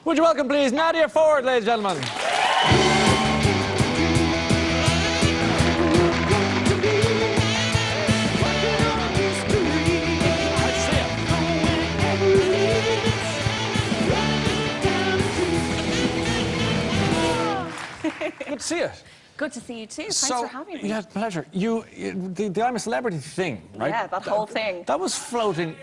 Would you welcome, please, Nadia Forde, ladies and gentlemen. Good to see you. Good to see you too. Thanks for having me. Yeah, pleasure. The I'm a Celebrity thing, right? Yeah, that whole thing. That was floating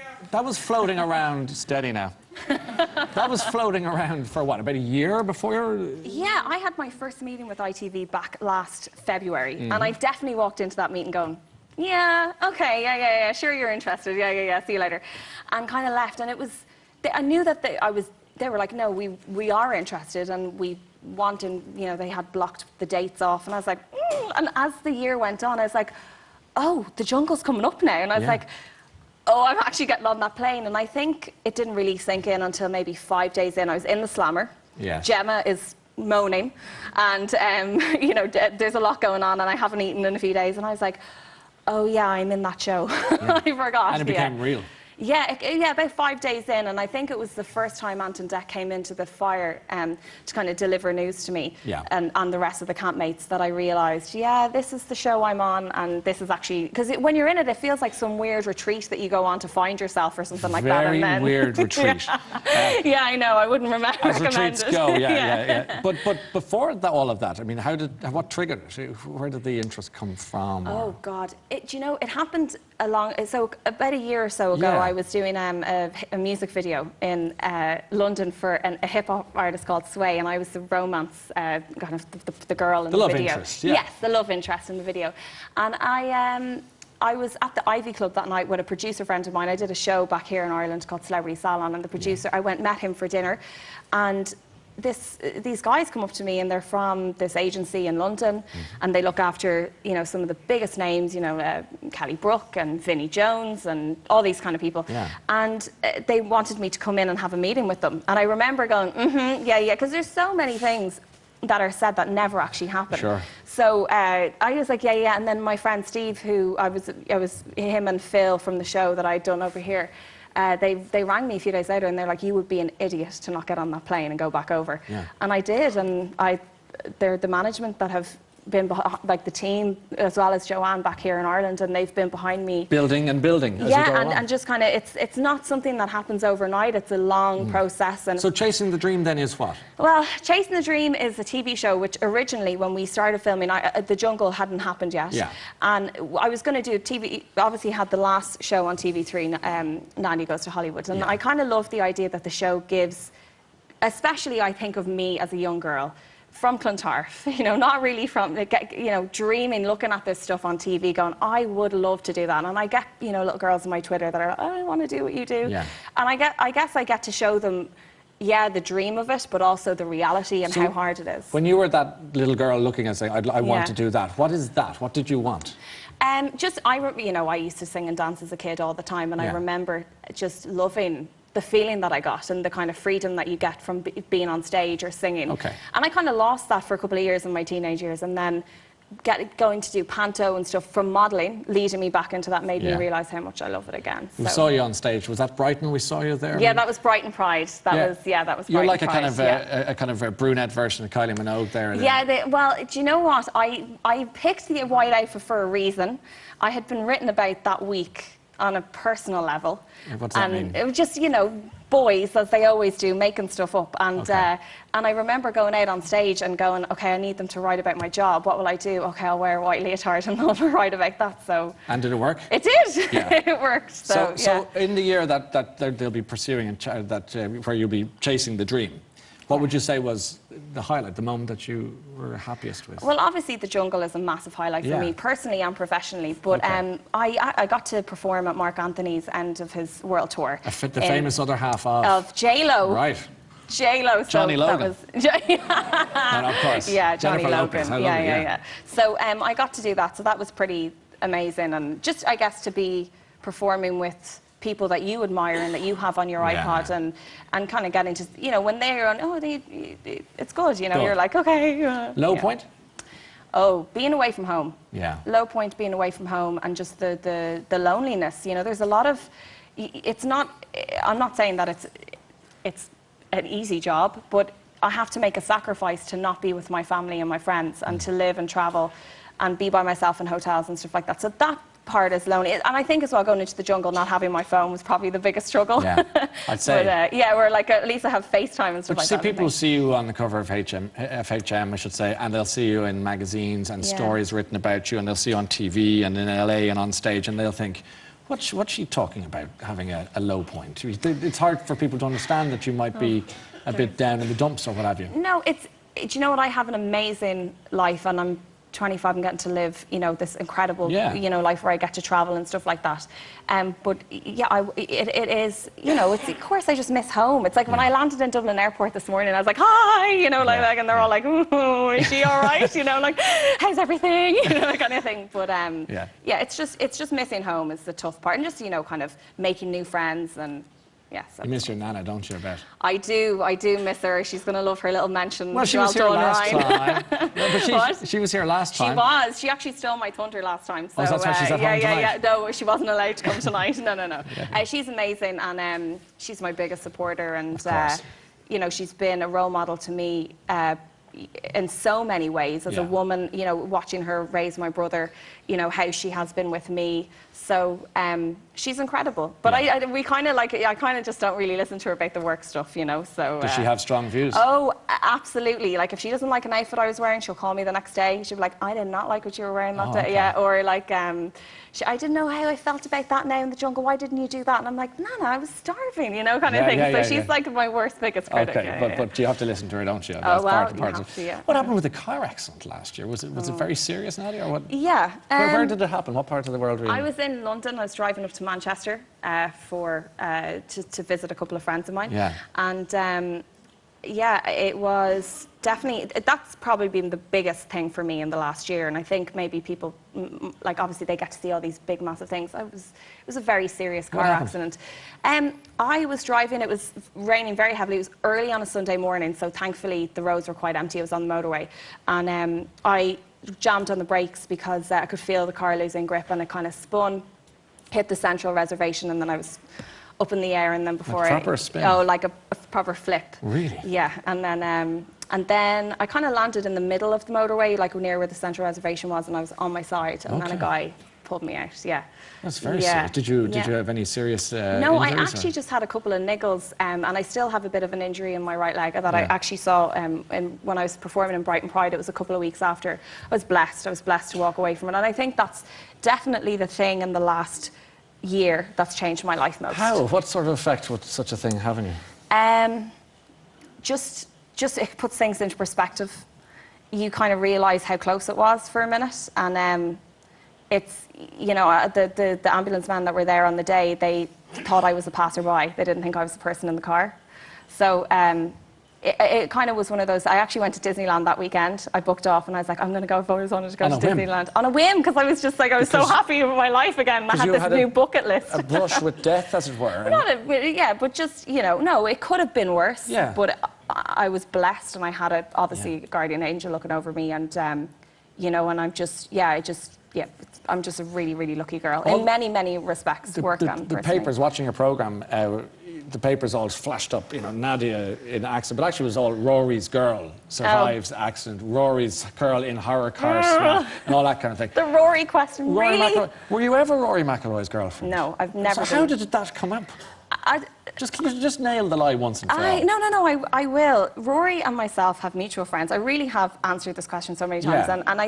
around. Steady now. That was floating around for what, about a year before? Yeah, I had my first meeting with ITV back last February, and I definitely walked into that meeting going, yeah, okay, yeah, sure you're interested, yeah, see you later, and kind of left. And it was, I knew that they were like, no, we are interested, and we want, and you know, they had blocked the dates off, and I was like, and as the year went on, I was like, oh, the Jungle's coming up now, and I was like, oh, I'm actually getting on that plane. And I think it didn't really sink in until maybe 5 days in. I was in the Slammer. Yeah. Gemma is moaning, and you know, there's a lot going on, and I haven't eaten in a few days, and I was like, oh yeah, I'm in that show. Yeah. I forgot. And it became real. Yeah, about 5 days in, and I think it was the first time Anton Deck came into the fire to kind of deliver news to me and the rest of the campmates, that I realised, yeah, this is the show I'm on, and this is actually, because when you're in it, it feels like some weird retreat that you go on to find yourself or something like that. Very weird retreat. Yeah, I know, I wouldn't as retreats go, yeah. But before all of that, I mean, what triggered it? Where did the interest come from? Oh God, you know, it happened so about a year or so ago. I was doing a music video in London for a hip-hop artist called Sway, and I was the romance, kind of the girl in the video. The love interest, yeah. Yes, the love interest in the video. And I was at the Ivy Club that night with a producer friend of mine. I did a show back here in Ireland called Celebrity Salon, and the producer, I met him for dinner, and these guys come up to me, and they're from this agency in London, and they look after, you know, some of the biggest names, you know, Kelly Brook and Vinnie Jones and all these kind of people. Yeah. And they wanted me to come in and have a meeting with them. And I remember going, yeah, because there's so many things that are said that never actually happen. Sure. So I was like, yeah. And then my friend Steve, who I was him and Phil from the show that I'd done over here, they rang me a few days later, and they're like, you would be an idiot to not get on that plane and go back over. Yeah. And I did, and they're the management that have been like the team, as well as Joanne back here in Ireland, and they've been behind me. Building as you go along. And just kind of, it's not something that happens overnight, it's a long process. And so Chasing the Dream then is what? Well, Chasing the Dream is a TV show which originally, when we started filming, The Jungle hadn't happened yet. Yeah. And I was going to do TV, obviously had the last show on TV3, Nadia Goes to Hollywood, and I kind of love the idea that the show gives, especially I think of me as a young girl, from Clontarf, you know, not really from, you know, dreaming, looking at this stuff on TV, going, I would love to do that. And I get, you know, little girls on my Twitter that are like, oh, I want to do what you do. Yeah. And I guess I get to show them, yeah, the dream of it, but also the reality and how hard it is. When you were that little girl looking and saying, I want to do that, what is that? What did you want? You know, I used to sing and dance as a kid all the time, and I remember just loving the feeling that I got and the kind of freedom that you get from being on stage or singing. Okay. And I kind of lost that for a couple of years in my teenage years, and then going to do panto and stuff from modelling, leading me back into that, made me realise how much I love it again. So. We saw you on stage. Was that Brighton we saw you there? Yeah, that was Brighton Pride. That was Brighton You're like a kind of a brunette version of Kylie Minogue there. Yeah, well, do you know what? I picked the white outfit for a reason. I had been written about that week on a personal level. What's that mean? It was just, you know, boys, as they always do, making stuff up. And and I remember going out on stage and going, okay, I need them to write about my job. What will I do? Okay, I'll wear a white leotard and they'll write about that. So. And did it work? It did. Yeah. It worked. So in the year that they'll be pursuing where you'll be chasing the dream, what would you say was the highlight, the moment that you were happiest with? Well, obviously The Jungle is a massive highlight for me, personally and professionally. But I got to perform at Mark Anthony's end of his world tour. The famous other half of J-Lo. Right. J-Lo. Johnny Logan. And of course. Yeah, Johnny Logan. Yeah. So I got to do that. So that was pretty amazing. And just, I guess, to be performing with people that you admire and that you have on your iPod, and kind of getting to, you know, when they're on, it's good, you know, you're like, okay. Low point? Oh, being away from home. Yeah. Low point, being away from home, and just the loneliness, you know, there's a lot of, it's not, I'm not saying that it's an easy job, but I have to make a sacrifice to not be with my family and my friends and to live and travel and be by myself in hotels and stuff like that. So that part is lonely. And I think as well, going into the jungle, not having my phone was probably the biggest struggle. Yeah, I'd say. But, yeah, where like at least I have FaceTime and stuff like that. People see you on the cover of FHM, I should say, and they'll see you in magazines and stories written about you, and they'll see you on TV and in LA and on stage, and they'll think, what's she talking about, having a low point? It's hard for people to understand that you might be a bit down in the dumps or what have you. No, do you know what? I have an amazing life, and I'm 25 and getting to live, you know, this incredible, you know, life where I get to travel and stuff like that. But yeah, it is, you know, it's, of course I just miss home. It's like when I landed in Dublin Airport this morning, I was like, hi, you know, like, and they're all like, ooh, is she all right? You know, like, how's everything? You know, that kind of thing. But yeah, it's just missing home is the tough part, and just, you know, kind of making new friends. And yes, you miss your nana, don't you, I bet? I do miss her. She's going to love her little mention. Well, she was here last time. But she was here last time. She was. She actually stole my thunder last time. So, that's why she's at home tonight? Yeah. No, she wasn't allowed to come tonight. No. She's amazing, and she's my biggest supporter. And, you know, she's been a role model to me in so many ways as a woman, you know, watching her raise my brother, you know, how she has been with me. So she's incredible. But we kind of I kind of just don't really listen to her about the work stuff, you know. So does she have strong views? Oh, absolutely. Like if she doesn't like an outfit I was wearing, she'll call me the next day. She'll be like, I did not like what you were wearing that day. Okay. Yeah. Or like, I didn't know how I felt about that now in the jungle. Why didn't you do that? And I'm like, Nana, I was starving, you know, kind of thing. So she's like my worst, biggest critic. Okay, but you have to listen to her, don't you? That's part of it. What happened with the car accident last year? Was it very serious, Nadia, or what? Yeah. Where did it happen? What part of the world were you in? I was in London. I was driving up to Manchester to visit a couple of friends of mine. Yeah. And yeah, it was definitely, that's probably been the biggest thing for me in the last year. And I think maybe people, like obviously they get to see all these big, massive things. It was a very serious car accident. I was driving, it was raining very heavily. It was early on a Sunday morning, so thankfully the roads were quite empty. I was on the motorway. And I jammed on the brakes because I could feel the car losing grip, and it kind of spun, hit the central reservation, and then I was up in the air, and then before a proper spin. Oh, like a proper flip. Really? Yeah, and then I kind of landed in the middle of the motorway, like near where the central reservation was, and I was on my side, and then a guy pulled me out. Yeah. That's very serious. Did you have any serious No, I injuries, actually just had a couple of niggles, and I still have a bit of an injury in my right leg that I actually saw when I was performing in Brighton Pride. It was a couple of weeks after. I was blessed to walk away from it, and I think that's definitely the thing in the last year that's changed my life most. How? What sort of effect would such a thing have on you? Just it puts things into perspective. You kind of realise how close it was for a minute, and it's, you know, the ambulance men that were there on the day, they thought I was a passerby. They didn't think I was the person in the car. So it kind of was one of those. I actually went to Disneyland that weekend. I booked off, and I was like, I'm going to go. I've always wanted to go to Disneyland on a whim, because I was just like, I was so happy with my life again. I had this new bucket list. A brush with death, as it were. But just, you know, no, it could have been worse. Yeah. But I was blessed, and I had obviously a guardian angel looking over me, and you know, and I'm just, I'm just a really, really lucky girl in many, many respects. The papers, watching your programme, the papers all flashed up, you know, Nadia in accident, but actually it was all Rory's girl survives accident, Rory's girl in horror car smash, and all that kind of thing. The Rory question, Rory really? McIlroy. Were you ever Rory McIlroy's girlfriend? No, I've never. So how did that come up? Just nail the lie once and for all. No, I will. Rory and myself have mutual friends. I really have answered this question so many times, and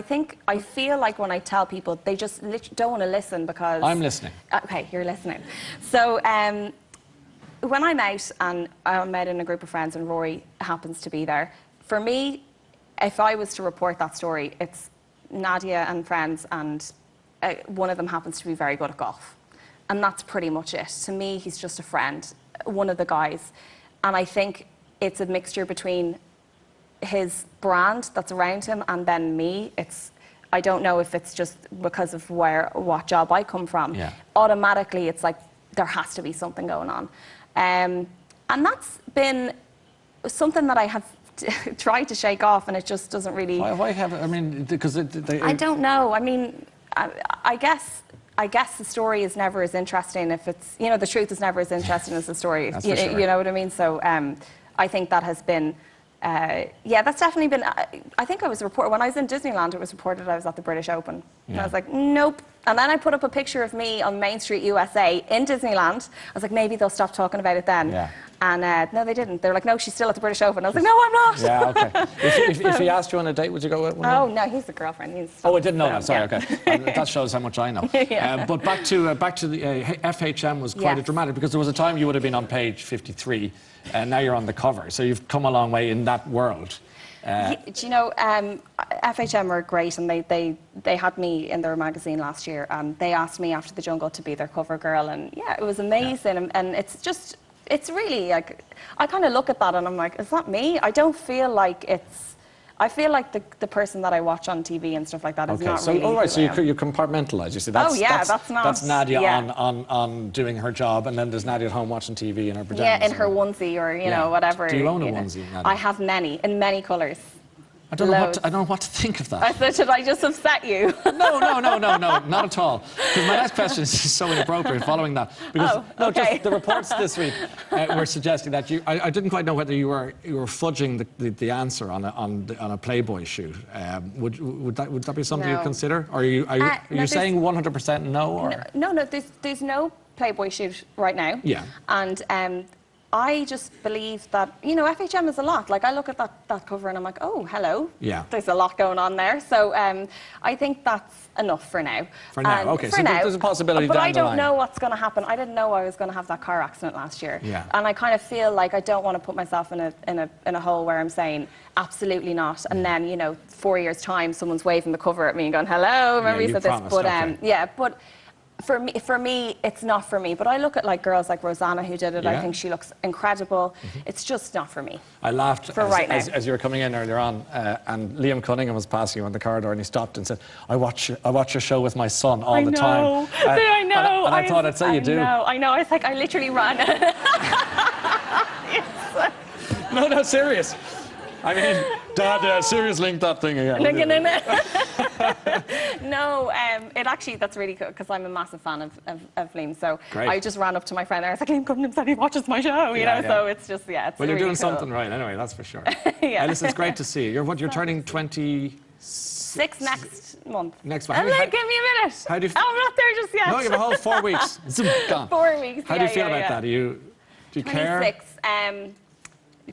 I feel like when I tell people, they just don't want to listen because... I'm listening. Okay, you're listening. So when I'm out and I'm out in a group of friends and Rory happens to be there, for me, if I was to report that story, it's Nadia and friends, and one of them happens to be very good at golf. And that's pretty much it. To me, he's just a friend, one of the guys. And I think it's a mixture between his brand that's around him and then me. I don't know if it's just because of what job I come from. Yeah. Automatically, it's like there has to be something going on. And that's been something that I have tried to shake off, and it just doesn't really... Why have it? I mean, because I don't know. I mean, I guess the story is never as interesting if it's, you know, the truth is never as interesting as the story. That's for sure. You know what I mean? So I think that has been, yeah, that's definitely been, I think I was reported, when I was in Disneyland, it was reported I was at the British Open. And I was like, nope. And then I put up a picture of me on Main Street, USA, in Disneyland. I was like, maybe they'll stop talking about it then. Yeah. And no, they didn't. They were like, no, she's still at the British Open. I was like, no, I'm not. Yeah, okay. If he asked you on a date, would you go with one? Oh, no, he's the girlfriend. Oh, I didn't know that. Sorry, okay. That shows how much I know. Yeah. But back to the FHM was quite a dramatic, because there was a time you would have been on page 53, and now you're on the cover. So you've come a long way in that world. Do you know, FHM were great, and they had me in their magazine last year, and they asked me after The Jungle to be their cover girl, and yeah, it was amazing. And it's just, it's really like, I kind of look at that and I'm like, is that me? I don't feel like it's, I feel like the person that I watch on TV and stuff like that is not really. All right, so you compartmentalise. You see, that's not. That's Nadia on doing her job, and then there's Nadia at home watching TV in her pajamas. Yeah, in her onesie or you know whatever. Do you own a onesie, Nadia? I have many in many colours. I don't know what to think of that. I said, should I just upset you? No, not at all. Because my next question is so inappropriate following that. Because just the reports this week were suggesting that you. I didn't quite know whether you were fudging the answer on a Playboy shoot. Would that be something you'd consider? Or are you saying 100% no? Or? No. There's no Playboy shoot right now. Yeah. And I just believe that, you know, FHM is a lot. Like, I look at that cover and I'm like, oh, hello. Yeah. There's a lot going on there. So I think that's enough for now. For now, okay. So there's a possibility down the line. But I don't know what's going to happen. I didn't know I was going to have that car accident last year. Yeah. And I kind of feel like I don't want to put myself in a hole where I'm saying, absolutely not. And then, you know, 4 years' time, someone's waving the cover at me and going, hello, remember you said this? But, yeah, but... For me, it's not for me. But I look at like girls like Rosanna who did it. Yeah. I think she looks incredible. It's just not for me. I laughed as you were coming in earlier on, and Liam Cunningham was passing you on the corridor, and he stopped and said, "I watch your show with my son all the time." I know. And I thought I'd say you do. I know. I was like, I literally ran. No, serious. I mean, Dad, serious link that thing again. No, it actually, that's really good, because I'm a massive fan of Liam. So great. I just ran up to my friend there. I was like, Liam Cunningham said he watches my show, you know? So it's just, it's well, you're really doing cool. something right anyway, that's for sure. Listen, it's great to see you. You're turning 26 next month. Next month. I'm like, give me a minute. How do you I'm not there just yet. No, you have a whole 4 weeks. Gone. 4 weeks, How do you feel about that? Do you care? 26.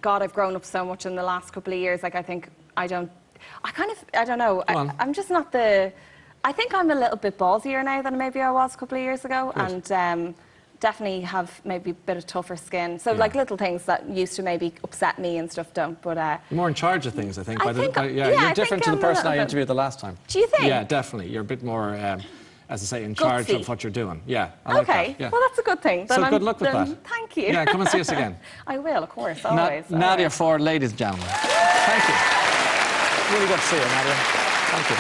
God, I've grown up so much in the last couple of years. Like, I don't know. I'm just not I think I'm a little bit ballsier now than maybe I was a couple of years ago. Good. And definitely have maybe a bit of tougher skin. So like little things that used to maybe upset me and stuff don't. But you're more in charge of things, I think. You're different to the person I interviewed the last time. Do you think? Yeah, definitely. You're a bit more, as I say, in charge of what you're doing. Yeah, I like that. Yeah. Well, that's a good thing. So good luck with that. Thank you. Yeah, come and see us again. I will, of course, always. Nadia Forde, ladies and gentlemen. Thank you. Really good to see you, Nadia. Thank you.